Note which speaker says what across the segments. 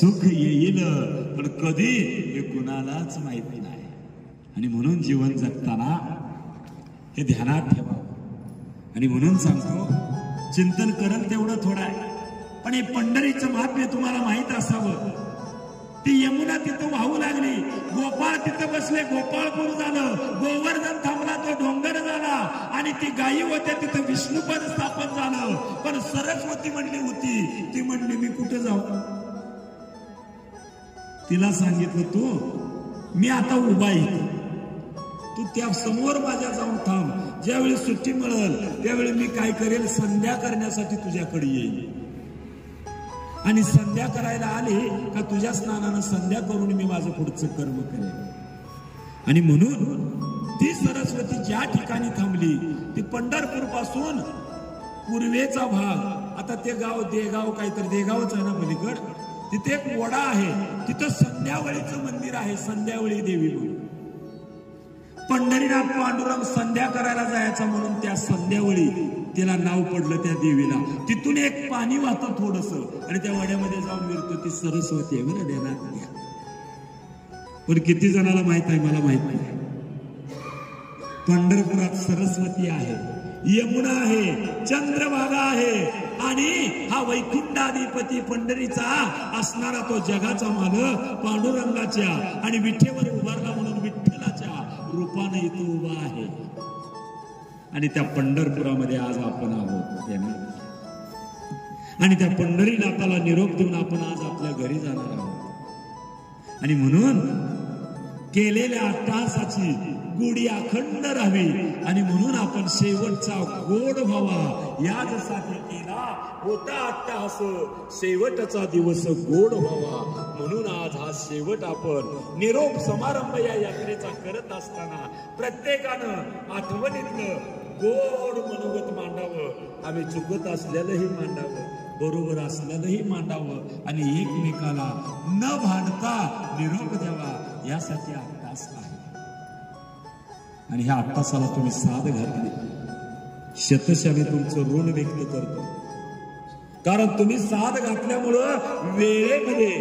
Speaker 1: सुख येईल पण कधी हे कुणालाच माहिती नाही. आणि म्हणून जीवन जगताना हे ध्यानात ठेवा. आणि म्हणून सांगतो, चिंतन करल तेवढं थोडं आहे, पण हे पंढरीचं महात्म्य तुम्हाला माहित असावं. ती यमुना तिथं वाहू लागली, गोपाळ तिथं बसले, गोपाळपूर झालं, गोवर्धन थांबला तो डोंगर झाला, आणि ती गायी होत्या तिथं विष्णुपद स्थापन झालं. पण सरस्वती म्हणली होती, ती म्हणली मी कुठे जाऊ. तिला सांगितलं तू मी आता उभा आहे, तू त्या समोर माझ्या जाऊन थांब, ज्यावेळी सुट्टी मिळेल त्यावेळी मी काय करेल, संध्या करण्यासाठी तुझ्याकडे येईल. आणि संध्या करायला आली का तुझ्या स्नानानं संध्या करून मी माझं पुढचं कर्म करेल. आणि म्हणून ती सरस्वती ज्या ठिकाणी थांबली, ती पंढरपूर पासून पूर्वेचा भाग, आता ते गाव देगाव काहीतरी देगावच आहे ना पलीकड, तिथे एक वडा आहे, तिथं संध्यावळीचं मंदिर आहे, संध्यावळी देवी म्हणून. पंढरीनाथ पांडुरंग संध्या करायला जायचा म्हणून त्या संध्यावळी तिला नाव पडलं त्या देवीला. तिथून एक पाणी वाहतं थोडस, आणि त्या वड्यामध्ये जाऊन विरतो. ती सरस्वती आहे बरं, देणार. पण किती जणाला माहित आहे मला माहित नाही. पंढरपुरात सरस्वती आहे, यमुना आहे, चंद्रभागा आहे, आणि हा वैकुंठाधिपती पंढरीचा असणारा तो जगाचा मालक पांडुरंगाच्या आणि विठेवर उभारला म्हणून विठ्ठलाच्या रूपाने इथं उभा आहे. आणि त्या पंढरपुरामध्ये आज आपण आहोत. आणि त्या पंढरीनाथाला निरोप देऊन आपण आज आपल्या घरी जाणार आहोत. आणि म्हणून केलेल्या अट्टहासाची गोडी अखंड राहावी, आणि म्हणून आपण शेवटचा गोड व्हावा यासाठी केला होता अट्टहास, शेवटचा दिवस गोड व्हावा म्हणून आज हा शेवट आपण निरोप समारंभ या यात्रेचा करत असताना प्रत्येकानं आठवणीतलं गोड मनोगत मांडावं. आम्ही चुकत असलेलंही मांडावं, बरोबर असलेलंही मांडावं, आणि एकमेकाला न भांडता निरोप द्यावा, यासाठी अट्टहास आहे. आणि ह्या अट्टहासाला तुम्ही साथ घातली, शतशः मी तुमचं ऋण व्यक्त करतो. कारण तुम्ही साथ घातल्यामुळं वेळेमध्ये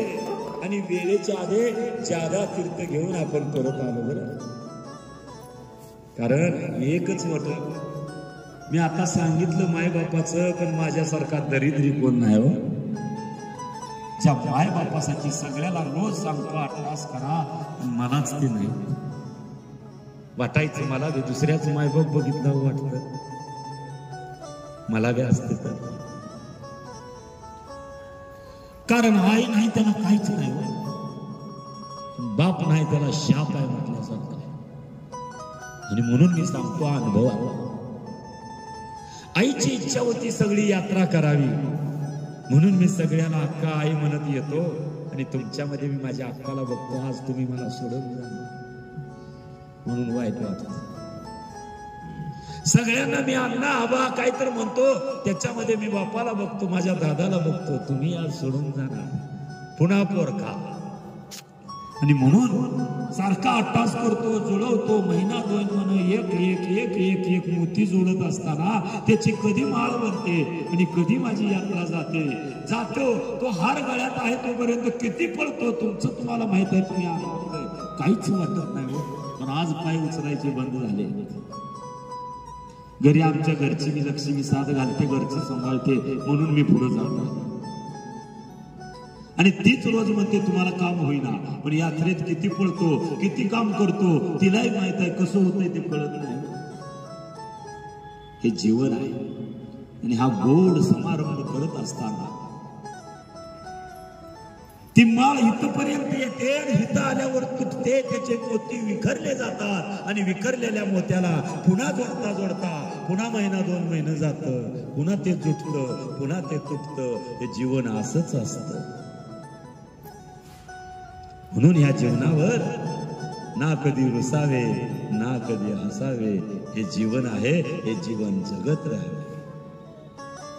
Speaker 1: आणि वेळेच्या आधी जादा तीर्थ घेऊन आपण परत आलो बरं. कारण एकच म्हटलं, मी आता सांगितलं मायबापाचं, पण माझ्यासारखा दरिद्री कोण नाही हो. ज्या मायबापासाठी सगळ्याला रोज सांगतो अट्टहास करा, मलाच ते नाही वाटायचं. मला बी दुसऱ्याच मायबाप बघितलं वाटतं, मला बी असते तर. कारण आई नाही त्याला काहीच नाही, बाप नाही त्याला शाप आहे म्हटल्यासारखं. आणि म्हणून मी सांगतो अनुभव, आईची इच्छा होती सगळी यात्रा करावी, म्हणून मी सगळ्याला अक्का आई म्हणत येतो. आणि तुमच्यामध्ये मी माझ्या अक्काला बघतो, आज तुम्ही मला सोडून जा म्हणून वाईट वाटत. सगळ्यांना मी अण्णा आबा काय तर म्हणतो, त्याच्यामध्ये मी बापाला बघतो, माझ्या दादाला बघतो, तुम्ही आज सोडून जाणार पुन्हा पोरका. आणि म्हणून सारखा अट्टहास करतो, जुळवतो, महिना दोन महिने एक एक एक एक एक मोती जोडत असताना त्याची कधी माळ बनते आणि कधी माझी यात्रा जातो. तो हार गळ्यात आहे तोपर्यंत किती पळतो तुमचं तुम्हाला माहित आहे. तुम्ही आला काहीच वाटत नाही, पण आज पाय उचलायचे बंद झाले. घरी आमच्या घरची मी लक्ष्मी साथ घालते, घरचं सांभाळते, म्हणून मी पुढे जातो. आणि तीच रोज म्हणते तुम्हाला काम होईना, पण यात्रेत किती पळतो, किती काम करतो, तिलाही माहित आहे कसं होतंय ते कळत नाही. हे जीवन आहे. आणि हा गोड समारंभ करत असताना ती माळ इथपर्यंत येते, इथं आल्यावर तुटते, त्याचे मोती विखरले जातात. आणि विखरलेल्या मोत्याला पुन्हा जोडता जोडता पुन्हा महिना दोन महिने जात, पुन्हा ते तुटतं, पुन्हा ते तुटतं. हे जीवन असंच असतं. म्हणून या जीवनावर ना कधी रुसावे ना कधी हसावे. हे जीवन आहे, हे जीवन जगत राहावे.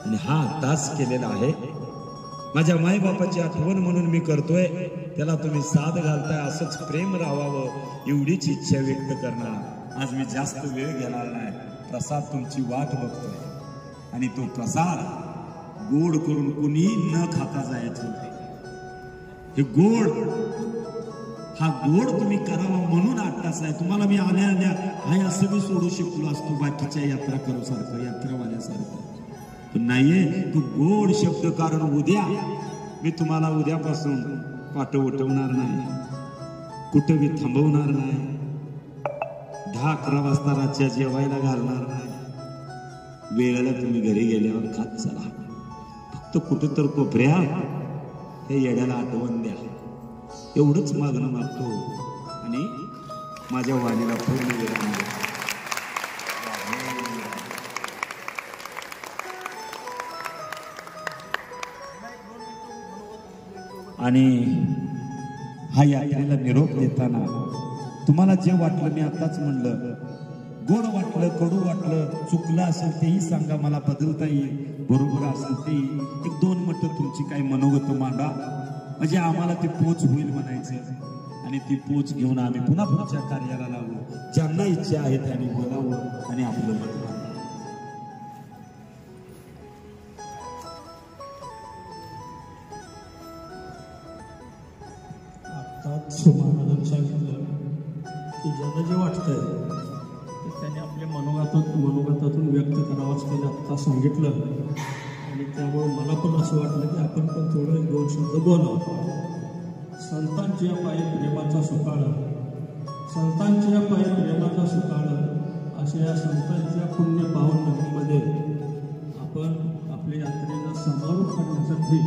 Speaker 1: आणि हा तास केलेला आहे माझ्या मायबापाची आठवण म्हणून मी करतोय. त्याला तुम्ही साथ घालताय, असंच प्रेम राहावं एवढीच इच्छा व्यक्त करणार. आज मी जास्त वेळ घेणार नाही. प्रसाद तुमची वाट बघतोय, आणि तो प्रसाद गोड करून कुणी न खाता जायचं नाही. हे गोड, हा गोड तुम्ही करावा म्हणून 8 तास आहे. तुम्हाला मी आल्या आल्या हाय असं मी सोडू शकलो असतो बाकीच्या यात्रा करू सारखं, यात्रावाल्यासारखं, पण नाहीये. तू गोड शब्द, कारण उद्या मी तुम्हाला उद्यापासून पाठ उठवणार नाही, कुठं मी थांबवणार नाही, 10-11 वाजता रातच्या जेवायला घालणार नाही. वेळेला तुम्ही घरी गेल्यावर खात चला. फक्त कुठं तर कोपऱ्यात हे येड्याला आठवण द्या, एवढंच मागणं मागतो आणि माझ्या वाणीला पूर्ण विराम द्या. आणि हा यात्रेला निरोप देताना तुम्हाला जे वाटलं, मी आताच म्हणलं, गोड वाटलं, कडू वाटलं, चुकलं असेल तेही सांगा, मला बदलता येईल, बरोबर असेल तेही 1-2 मिनिटं तुमची काही मनोगत मांडा, म्हणजे आम्हाला ते पोच होईल म्हणायचं. आणि ती पोच घेऊन आम्ही पुन्हा पुढच्या कार्याला लागू. ज्यांना इच्छा आहे त्यांनी बोलावं आणि आपलं मत मांडावं.
Speaker 2: महाराजांनी सांगितलं की ज्यांना जे वाटतंय ते त्यांनी आपल्या मनोगतातून व्यक्त करावं असं त्यांनी आत्ता सांगितलं. आणि त्यामुळे मला पण असं वाटलं की आपण पण थोडं 2 शब्द बोलावं. संतांच्या पायी प्रेमाचा सुकाळ, संतांच्या पायी प्रेमाचा सुकाळ, अशा या संतांच्या पुण्य पावन नगरीमध्ये आपण आपल्या यात्रेला समारोप करण्यासाठी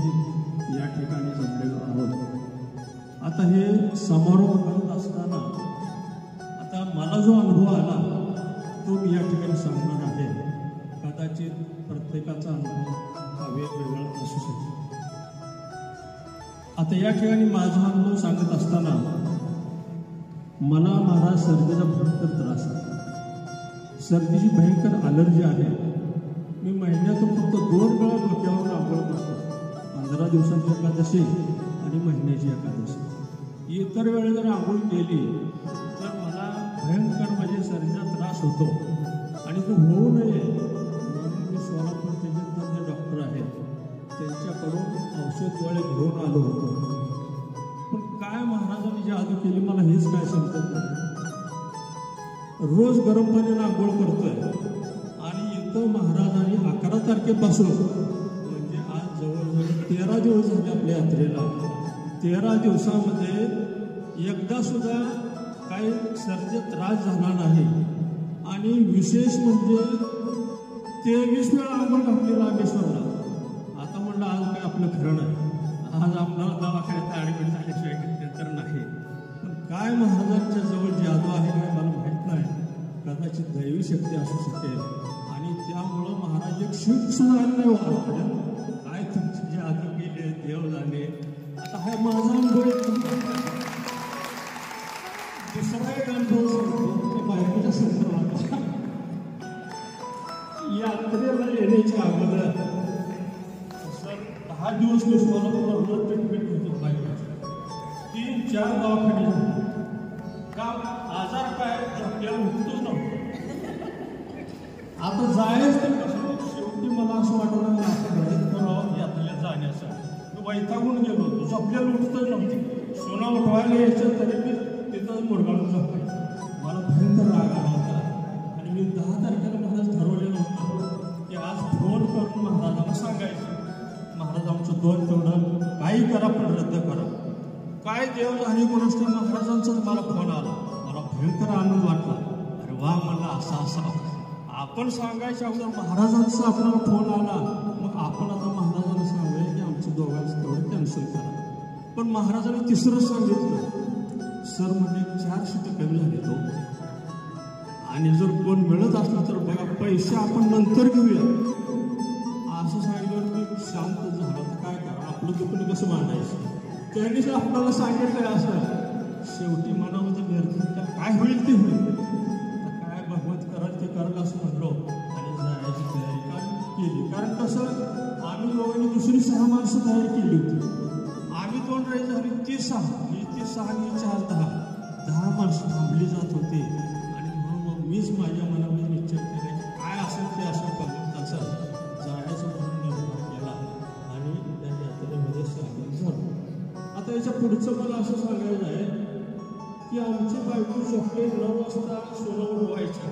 Speaker 2: या ठिकाणी जमलेलो आहोत. आता हे समारोह करत असताना आता मला जो अनुभव आला तो मी या ठिकाणी सांगणार आहे. कदाचित प्रत्येकाचा अनुभव हा वेगवेगळा असू शकतो. आता या ठिकाणी माझा अनुभव सांगत असताना मला महाराज सर्दीचा भयंकर त्रास आहे. सर्दीची भयंकर अलर्जी आहे. मी महिन्यातून फक्त 2 वेळा डोक्यावर आंघोळ करतो, 15 दिवसांची एकादशी आणि महिन्याची एकादशी. इतर वेळेस जर आंघोळ केली तर मला भयंकर म्हणजे सर्दीचा त्रास होतो आणि तो होऊ नये म्हणून मी सोलापूरचे जे डॉक्टर आहेत त्यांच्याकडून औषध गोळ्या घेऊन आलो होतो. पण काय महाराजांनी जी जादू केली मला हेच काय समजत नाही. रोज गरम पाण्याने आंघोळ करतोय आणि इथं महाराजांनी 11 तारखेपासून म्हणजे आज जवळजवळ 13 दिवस झाले आपल्या यात्रेला. 13 दिवसामध्ये एकदा सुद्धा काही सर्दी त्रास झाला नाही. आणि विशेष म्हणजे 23 वेळा आंघोळ घातली रामेश्वरला. आता म्हणलं आज काय आपलं खरं नाही, आज आपल्याला दवाखान्यात ॲडमिट झाल्याशिवाय ते तर नाही. पण काय महाराजांच्या जवळ जादू आहे काय मला माहीत नाही. कदाचित दैवी शक्ती असू शकेल आणि त्यामुळं महाराज एक शिव सुद्धा आले नाही वाढ काय तुमची जादू केली देव झाले. आता हा माझा अनुभव दुसरा एक अनुभव सांगतो बायकोच्या संदर्भात. यात्रेला येण्याच्या अगोदर सर 10 दिवस मी सोलापूरला ट्रीटमेंट होतो बायकोची. 3-4 दवाखाने का आजार काय झोपल्याला उठतोच नव्हतं. आता जायच तर कसं शेवटी मला असं वाटलं ना आपण घरीच करावं यात्रेला जाण्यासाठी. वैतागून गेलो होतो, झोपल्याला उठतच नव्हती. सोना उठवायला यायचं तरी मी तिथं मुरगाळून झोपायचं. मला भयंकर राग आला होता आणि मी 10 तारखेला महाराज ठरवलेलं होतं की आज फोन करून महाराजांना सांगायचं महाराज आमचं 2 तेवढं काही करा पण रद्द करा. काय देव झाली गोष्ट महाराजांचाच मला फोन आला. मला भयंकर आनंद वाटला. अरे वा म्हणला असा असा आपण सांगायच्या अगोदर महाराजांचा आपल्याला फोन आला. मग आपण आता महाराजांना सांगूया की आमचं दोघांचं तेवढं कॅन्सल करा. पण महाराजांनी 3रं सांगितलं. सर म्हणजे 4 सीटं कमी झाली तो आणि जर कोण मिळत असलं तर बघा पैसे आपण नंतर घेऊया असं सांगितलं. मी शांत झाला तर काय करा आपलं दुकान कसं मांडायचं. त्यांनीच आपल्याला सांगितलं असं. शेवटी मनामध्ये गर्दी काय होईल ते होईल. काय भगवंत करत ते करत असं म्हणलो आणि जायची तयारी केली. कारण कसं आम्ही दोघांनी दुसरी 6 माणसं तयार केली होती. आम्ही 2 राही झाली 6 आणि 10 माणसं थांबली जात होते. आणि म्हणून मीच माझ्या मनामध्ये निश्चय केला काय असेल ते असं भगवंताचं जायचं म्हणून निर्णय केला आणि त्या यात्रेमध्ये सामील झालो. आता याच्या पुढचं मला असं सांगायचं आहे की आमची बायको सकाळी 9 वाजता सोनं उडवायच्या.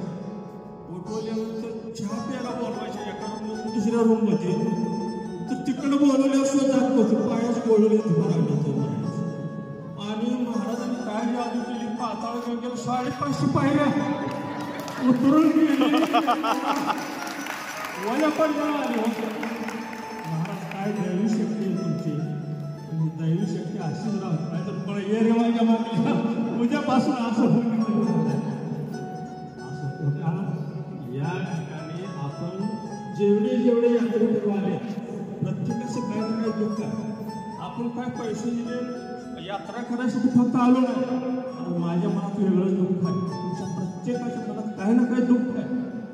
Speaker 2: उठवल्यानंतर चहा प्यायला बोलवायच्या एका रूम दुसऱ्या रूममध्ये. तर तिकडं बोलवल्यावर सुद्धा जात नव्हती, पायाच बोलवले धुवा लागला. आणि महाराजांनी काय जादू केली, पाताळ घेऊन गेलं 550 पायऱ्या उतरून गेली, वल्या पडल्या आली होते. महाराज काय दैवी शक्ती आहे तुमची, आणि दैवी शक्ती अशीच राहत नाही तर मला ये रे माझ्या मागे उद्यापासून असं होईल. या ठिकाणी आपण जेवढे यात्रेकरू आले प्रत्येकाचं काय ना काय दुःख आहे. आपण काय पैसे दिले यात्रा करायसाठी फक्त आलो नाही, आणि माझ्या मनात वेगळंच दुःख आहे. तुमच्या प्रत्येकाच्या मनात काही ना काही दुःख आहे,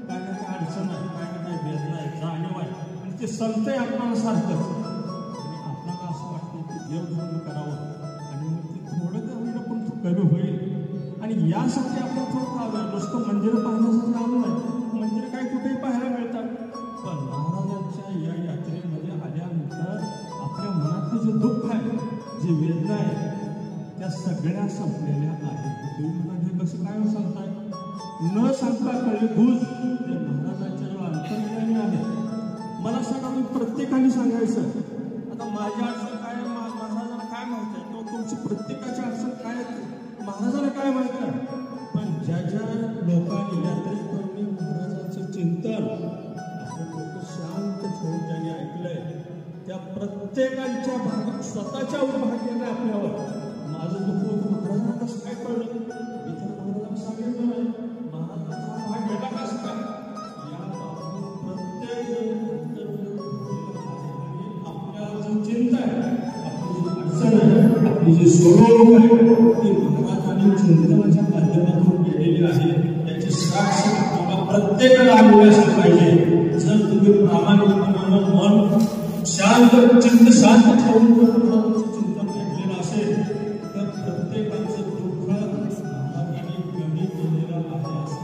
Speaker 2: काय ना काही अडचण आहे, काय ना काही वेदना आहे, जाणीव आहे, आणि ते संतही आपल्याला सारखंच. आणि आपल्याला असं वाटतं की देवधर्म करावं, आणि मग ते थोडं का होईना पण तो कमी होईल. आणि यासाठी आपण फक्त आलो, नुसतं मंदिरं पाहण्यासाठी आलो नाही. मंदिर काय कुठेही पाहायला मिळतात, पण महाराजांच्या या यात्रेमध्ये आल्यानंतर आपल्या मनातलं जे दुःख आहे, जे वेदना आहे, त्या सगळ्या संपलेल्या आहेत. तुम्ही म्हणजे कसं काय सांगताय, न सांगता कळे गुज ते महाराजांच्या जो अंतर्ज्ञानी आहे. मला सांगा, मी प्रत्येकाने सांगायचं आता माझी अडचण काय आहे, महाराजांना काय माहिती आहे, किंवा तुमची प्रत्येकाची अडचण काय आहे महाराजांना काय माहिती आहे. पण ज्या लोकांनी यात्रेकरूंनी महाराजांचं चिंतन आपण लोक शांत ठेवून ज्यांनी ऐकलंय, त्या प्रत्येकांच्या स्वतःच्या भाग्याने आपल्यावर माझं दुःख होतं. महाराजांना कसं काय कळलं, मी तर महाराजांना सांगितलं नाही, महाराजांचा भाग गेला कसं काय, या बाबतीत प्रत्येक आपल्या जो चिंता आहे, आपली जी अडचण आहे, आपली जी सोडवणूक आहे, ती महाराजांनी चिंतनाच्या माध्यमातून केलेली आहे. त्याची साक्ष आपल्याला प्रत्येकाला आलेली असली पाहिजे. जर तुम्ही प्रामाणिकपणानं मन शांत चिंत शांत ठेवून चिंतन घेतलेलं असेल तर प्रत्येकाचं दुःख महाराजांनी कमी केलेलं आहे असं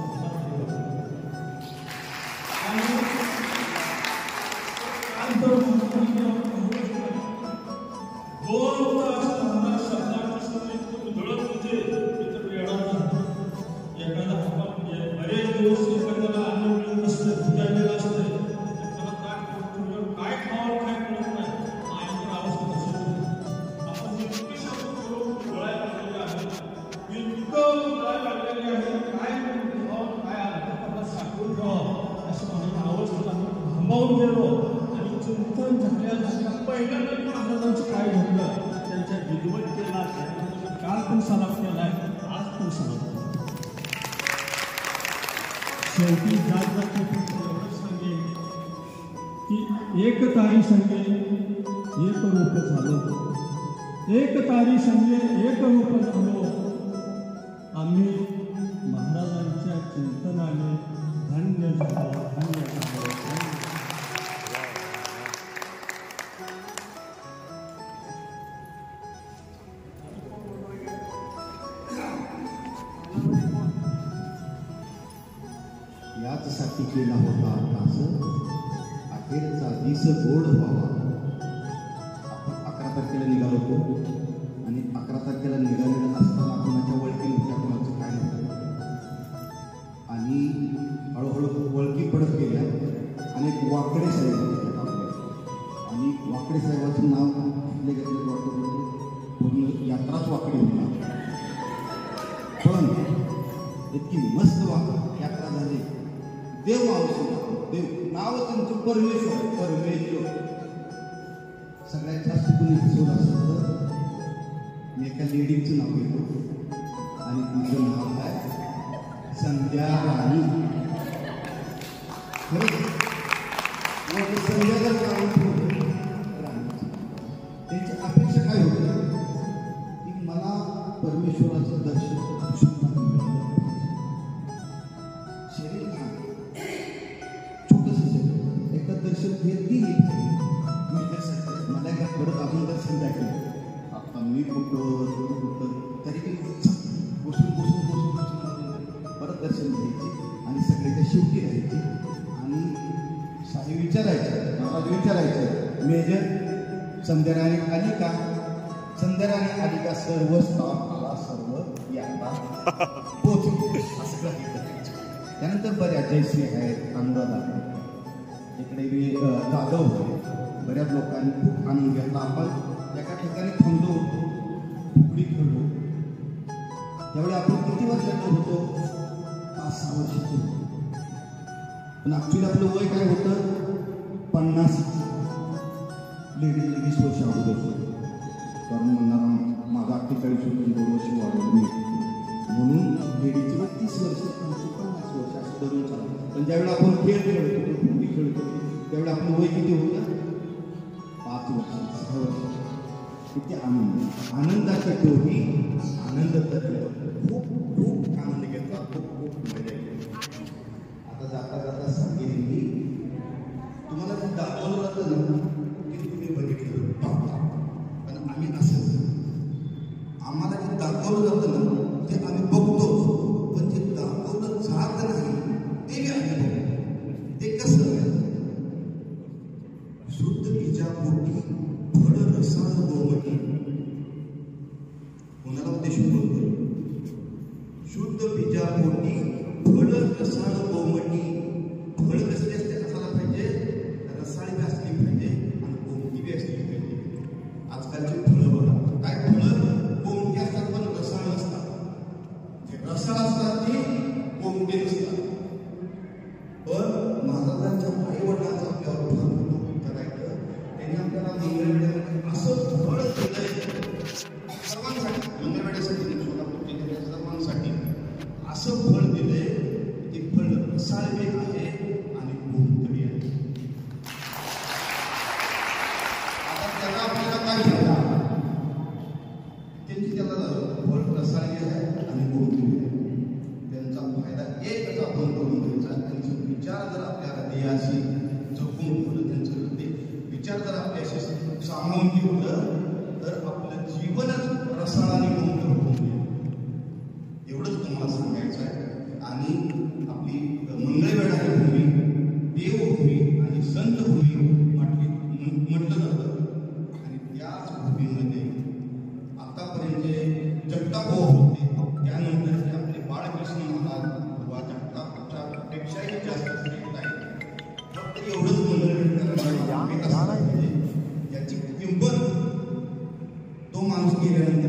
Speaker 2: बरेच दिवस एखाद्याला अन्न मिळत नसतं, भुकायला असतं, एखादा ताट ठेवून काय खावं काय कळत नाही. आणि तर अवस्था नसते. आपण इतके शब्द डोळ्या लागलेले आहेत, इतकं डोळ्या लागलेले आहे, काय खावं काय आता साठवून ठेवावं असं माझ्या अवस्थेला थांबावून गेलो. आणि चिंतन झाल्या पहिल्यांदा महाराजांचं काय घडलं, त्यांच्या विद्वत केला, काल पण सराव केलाय, आज पण सराव केला. शेवटी जात एवढंच सांगेन की एक तारी संगे एक रूप झालो, एक तारी संगे एक रूप झालो. आम्ही महाराजांच्या चिंतनाने धन्य झालो, धन्य झालो.
Speaker 3: याचसाठी केला होता असं अखेरचा दिस गोड व्हावा. आपण 11 तारखेला निघालो होतो, आणि 11 तारखेला निघालेलं असताना कोणाच्या वळकी नव्हत्या, कोणाचं काय नव्हतं. आणि हळूहळू वळकी पडत गेल्या. आणि एक वाकडे साहेब होते आपले, आणि वाकडे साहेबाचं नाव कुठले घेतलं वाटत पूर्ण यात्राच वाकडी होता. पण इतकी मस्त यात्रा झाली. देव माणूस, देव नाव त्यांचं परमेश्वर. परमेश्वर सगळ्यात जास्त कोणी हसवलं असेल तर मी एका लेडीचं नाव घेतो, आणि तिचं नाव आहे संध्या राणी. संध्या जर त्यांची अपेक्षा काय होती की मला परमेश्वराचं दर्शन शरीर छोटस दर्शन घेतली मला काय परत अजून दर्शन द्यायचं. आता मी कुठं तरी बसून परत दर्शन घ्यायचे, आणि सगळ्याच्या शेवटी राहायचे. आणि साहेब विचारायचे, महाराज विचारायचे, मेजर संध्याराणी आली का, चंद्राने आली का सर्व स्टाफ आला सर्व यात्रा पोचलो असं करायचं. त्यानंतर बऱ्याच जयश्री आहेत, अनुराधा आहेत, इकडे जाधव होते. बऱ्याच लोकांनी खूप आनंद घेतला. आपण एका ठिकाणी थांबलो होतो, फुगडी खेळलो. त्यावेळी आपण किती वर्षाचे होतो? 5-6 वर्षाचे होतो. पण ऍक्च्युली आपलं वय काय होतं? 50. लेडीज 20 वर्ष अगोदर होतो. कारण म्हणणारा माझा 48 होतो, 2 वर्ष वाढवलं मी. म्हणून लेडीजचं वय 30 वर्ष, 50 वर्ष असं धरून चालतं. पण ज्यावेळेला आपण खेळ खेळत होतो, फुगडी खेळत होतो, त्यावेळेला आपलं वय किती होतं? 5 वर्ष, 6 वर्ष. किती आनंदाच्या टोही आनंद खूप खूप आनंद घेतला, खूप मजा येते. आता जाता जाता सांगेन मी तुम्हाला जे दाखवलं जातं ना ते तुम्ही बघितलं पण आम्ही असं आम्हाला जे दाखवलं जातं ना ते आम्ही बघतो, पण जे दाखवलं जात नाही ते आम्ही बघतो. ते कसं? शुद्ध बीजा पोटी फळ रसाळ गोमटी. कोणाला उद्देशून बोलतो? शुद्ध बीजा पोटी फळ रसाळ गोमटी. फळ कसली असते असायला पाहिजे? रसाळी बी असली पाहिजे आणि गोमटी बी असली पाहिजे. आजकालची फळं बघा, काय फळं गोमटी असतात पण रसाळ नसतात. जे रसाळ असतात ती गोमटी नसतात. पण महाराजांच्या आई वडिलांचा आपल्यावर करायचं, त्यांनी आपल्याला मंगळवेढ्यामध्ये असं फळ दिलंय सर्वांसाठी. मंगळवेढ्यासाठी सोलापूर जिल्ह्याच्या सर्वांसाठी असं फळ दिलंय. ते फळ रसाळी आहे आणि गोमटी आहे. आता त्याला आपल्याला काय फायदा? त्यांची त्याला फळ रसाळी आहे आणि गोमटी आहे. त्यांचा फायदा एकच आपण करून घ्यायचा. त्यांचे विचार जर आपल्या हृदयाशी जपून ठेवलं, त्यांचं विचार जर आपल्याशी सामावून ठेवलं तर आपलं जीवनच रसाळ आणि गोमट होऊन एवढंच तुम्हाला सांगायचं आहे. आणि आपली मंगळवेढा ही भूमी, देवभूमी आणि संत भूमी म्हटलं जातं. आणि त्याच भूमीमध्ये आतापर्यंत जे जगताभाऊ होते, त्यानंतर आपले बाळकृष्ण महाराज वा जगतापेक्षाही जास्त श्रेष्ठ आहे. फक्त एवढंच मंगळवेढा याची किंमत तो माणूस गेल्यानंतर